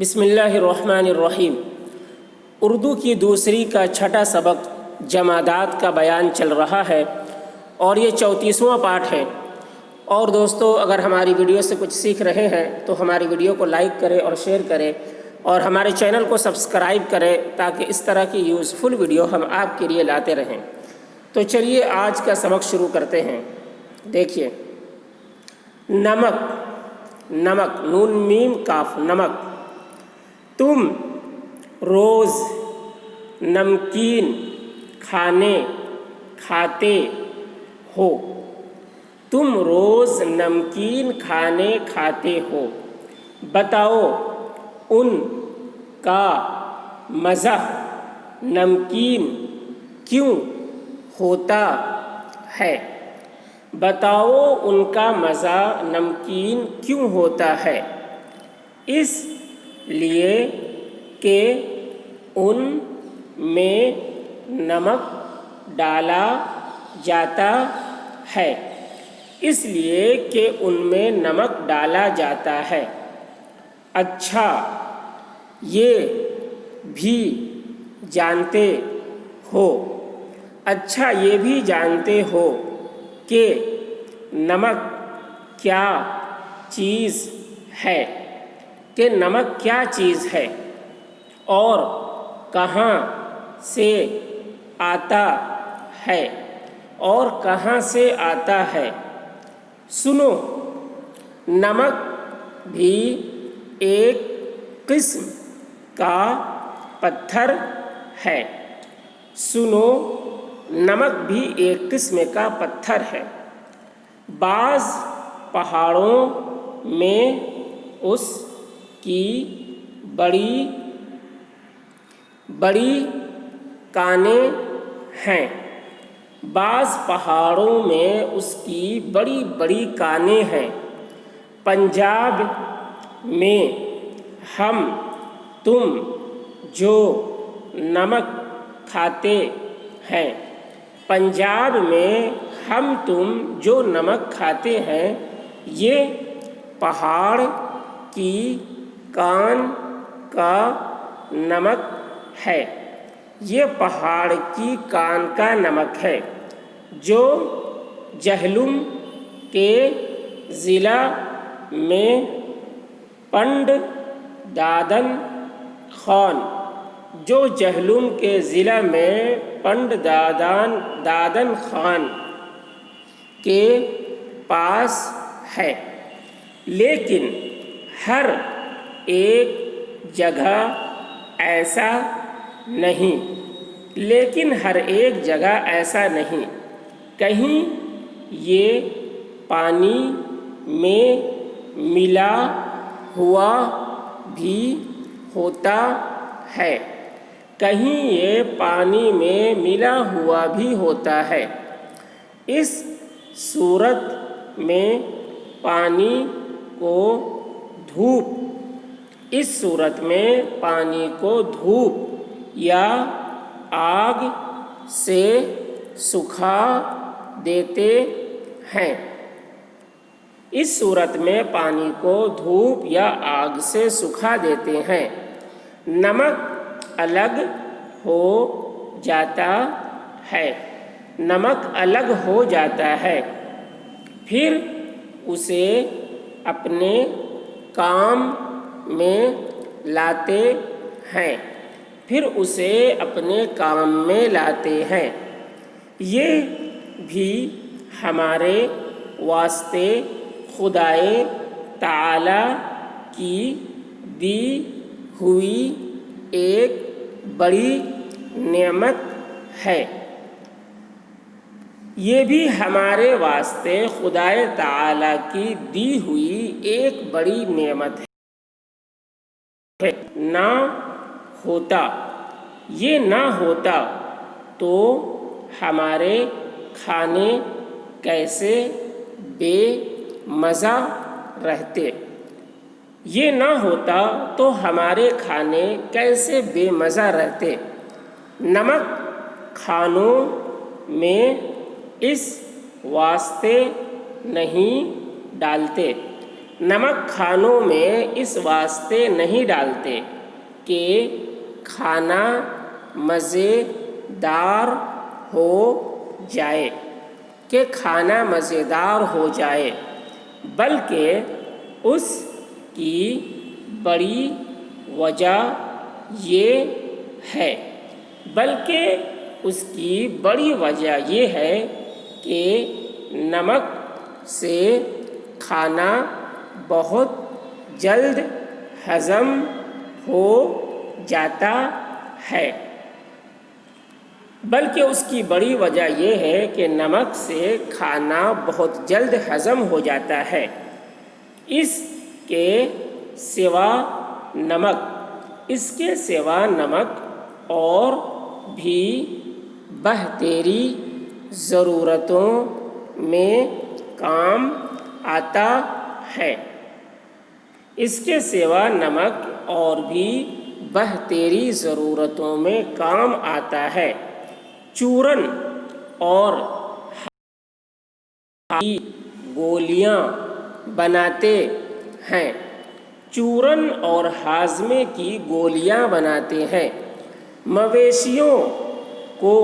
بسم اللہ الرحمن الرحیم۔ اردو کی دوسری کا چھٹا سبق جمادات کا بیان چل رہا ہے اور یہ 34واں پارٹ ہے۔ اور دوستو، اگر ہماری ویڈیو سے کچھ سیکھ رہے ہیں تو ہماری ویڈیو کو لائک کریں اور شیئر کریں اور ہمارے چینل کو سبسکرائب کریں تاکہ اس طرح کی یوزفل ویڈیو ہم آپ کے لیے لاتے رہیں۔ تو چلیے آج کا سبق شروع کرتے ہیں۔ دیکھیے، نمک، نمک، نون میم کاف، نمک۔ تم روز نمکین کھانے کھاتے ہو۔ تم روز نمکین کھانے کھاتے ہو۔ بتاؤ ان کا مزہ نمکین کیوں ہوتا ہے؟ بتاؤ ان کا مزہ نمکین کیوں ہوتا ہے؟ اس لیے کہ ان میں نمک ڈالا جاتا ہے۔ اس لیے کہ ان میں نمک ڈالا جاتا ہے۔ اچھا، یہ بھی جانتے ہو، اچھا یہ بھی جانتے ہو کہ نمک کیا چیز ہے، کہ نمک کیا چیز ہے اور کہاں سے آتا ہے، اور کہاں سے آتا ہے۔ سنو، نمک بھی ایک قسم کا پتھر ہے۔ سنو، نمک بھی ایک قسم کا پتھر ہے۔ بعض پہاڑوں میں اس کی بڑی بڑی کانیں ہیں۔ بعض پہاڑوں میں اس کی بڑی بڑی کانیں ہیں۔ پنجاب میں ہم تم جو نمک کھاتے ہیں، پنجاب میں ہم تم جو نمک کھاتے ہیں، یہ پہاڑ کی کان کا نمک ہے۔ یہ پہاڑ کی کان کا نمک ہے جو جہلم کے ضلع میں پنڈ دادن خان، جو جہلم کے ضلع میں پنڈ دادن خان کے پاس ہے۔ لیکن ہر ایک جگہ ایسا نہیں، لیکن ہر ایک جگہ ایسا نہیں۔ کہیں یہ پانی میں ملا ہوا بھی ہوتا ہے، کہیں یہ پانی میں ملا ہوا بھی ہوتا ہے۔ اس صورت میں پانی کو دھوپ یا آگ سے سکھا دیتے ہیں۔ اس صورت میں پانی کو دھوپ یا آگ سے سکھا دیتے ہیں۔ نمک الگ ہو جاتا ہے، نمک الگ ہو جاتا ہے، پھر اسے اپنے کام میں لاتے ہیں، پھر اسے اپنے کام میں لاتے ہیں۔ یہ بھی ہمارے واسطے خدائے تعالیٰ کی دی ہوئی ایک بڑی نعمت ہے۔ یہ بھی ہمارے واسطے خدائے تعالیٰ کی دی ہوئی ایک بڑی نعمت ہے۔ نہ ہوتا، یہ نہ ہوتا تو ہمارے کھانے کیسے بے مزہ رہتے۔ یہ نہ ہوتا تو ہمارے کھانے کیسے بے مزہ رہتے۔ نمک کھانوں میں اس واسطے نہیں ڈالتے نمک کھانوں میں اس واسطے نہیں ڈالتے کہ کھانا مزیدار ہو جائے بلکہ اس کی بڑی وجہ یہ ہے کہ نمک سے کھانا بہت جلد ہضم ہو جاتا ہے اس کے سوا نمک اور بھی بہتری ضرورتوں میں کام آتا ہے چورن اور کی گولیاں بناتے ہیں مویشیوں کو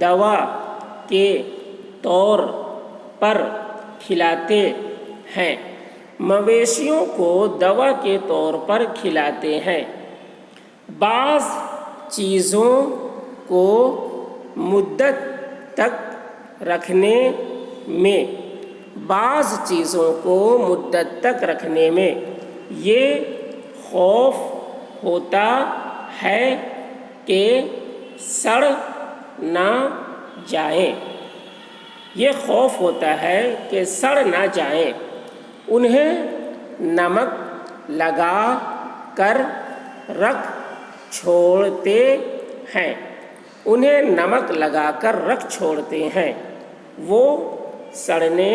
دوا کے طور پر کھلاتے ہیں بعض چیزوں کو مدت تک رکھنے میں یہ خوف ہوتا ہے کہ سڑ نہ جائیں انہیں نمک لگا کر رکھ چھوڑتے ہیں وہ سڑنے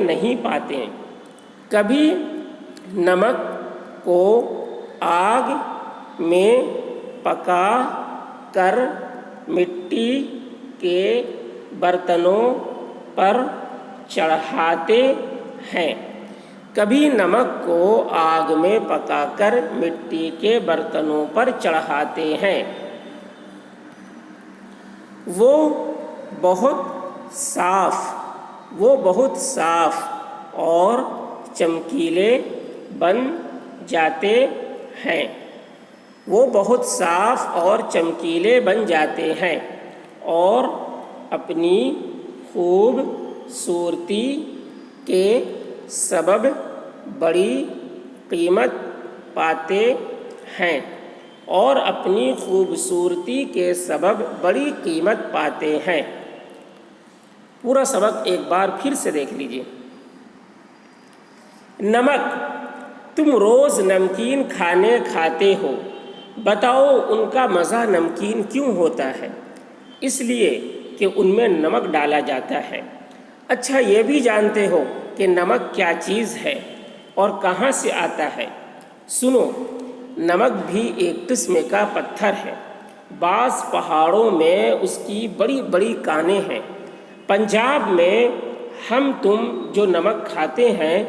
نہیں پاتے کبھی نمک کو آگ میں پکا کر مٹی کے برتنوں پر چڑھاتے ہیں وہ بہت صاف اور چمکیلے بن جاتے ہیں اور اپنی خوبصورتی کے سبب بڑی قیمت پاتے ہیں پورا سبق ایک بار پھر سے دیکھ لیجیے نمک تم روز نمکین کھانے کھاتے ہو بتاؤ ان کا مزہ نمکین کیوں ہوتا ہے اس لیے کہ ان میں نمک ڈالا جاتا ہے اچھا یہ بھی جانتے ہو کہ نمک کیا چیز ہے اور کہاں سے آتا ہے سنو نمک بھی ایک قسم کا پتھر ہے بعض پہاڑوں میں اس کی بڑی بڑی کانیں ہیں پنجاب میں ہم تم جو نمک کھاتے ہیں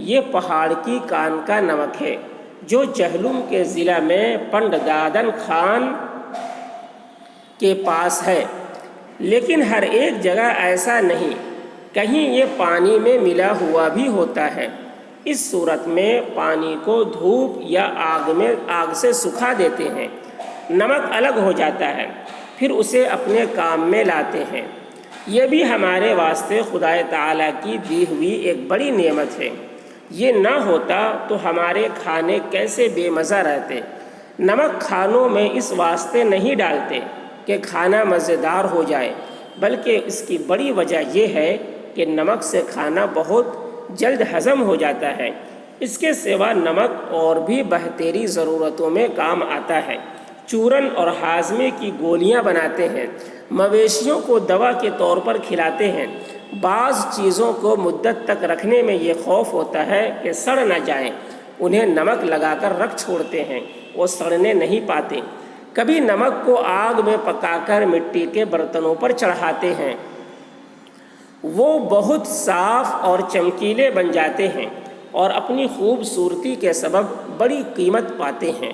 یہ پہاڑ کی کان کا نمک ہے جو جہلم کے ضلع میں پنڈ دادن خان کے پاس ہے لیکن ہر ایک جگہ ایسا نہیں کہیں یہ پانی میں ملا ہوا بھی ہوتا ہے اس صورت میں پانی کو دھوپ یا آگ سے سکھا دیتے ہیں نمک الگ ہو جاتا ہے پھر اسے اپنے کام میں لاتے ہیں یہ بھی ہمارے واسطے خدا تعالیٰ کی دی ہوئی ایک بڑی نعمت ہے یہ نہ ہوتا تو ہمارے کھانے کیسے بے مزہ رہتے نمک کھانوں میں اس واسطے نہیں ڈالتے کہ کھانا مزیدار ہو جائے بلکہ اس کی بڑی وجہ یہ ہے کہ نمک سے کھانا بہت جلد ہضم ہو جاتا ہے اس کے سوا نمک اور بھی بہتری ضرورتوں میں کام آتا ہے چورن اور ہاضمے کی گولیاں بناتے ہیں مویشیوں کو دوا کے طور پر کھلاتے ہیں بعض چیزوں کو مدت تک رکھنے میں یہ خوف ہوتا ہے کہ سڑ نہ جائیں انہیں نمک لگا کر رکھ چھوڑتے ہیں وہ سڑنے نہیں پاتے کبھی نمک کو آگ میں پکا کر مٹی کے برتنوں پر چڑھاتے ہیں وہ بہت صاف اور چمکیلے بن جاتے ہیں اور اپنی خوبصورتی کے سبب بڑی قیمت پاتے ہیں۔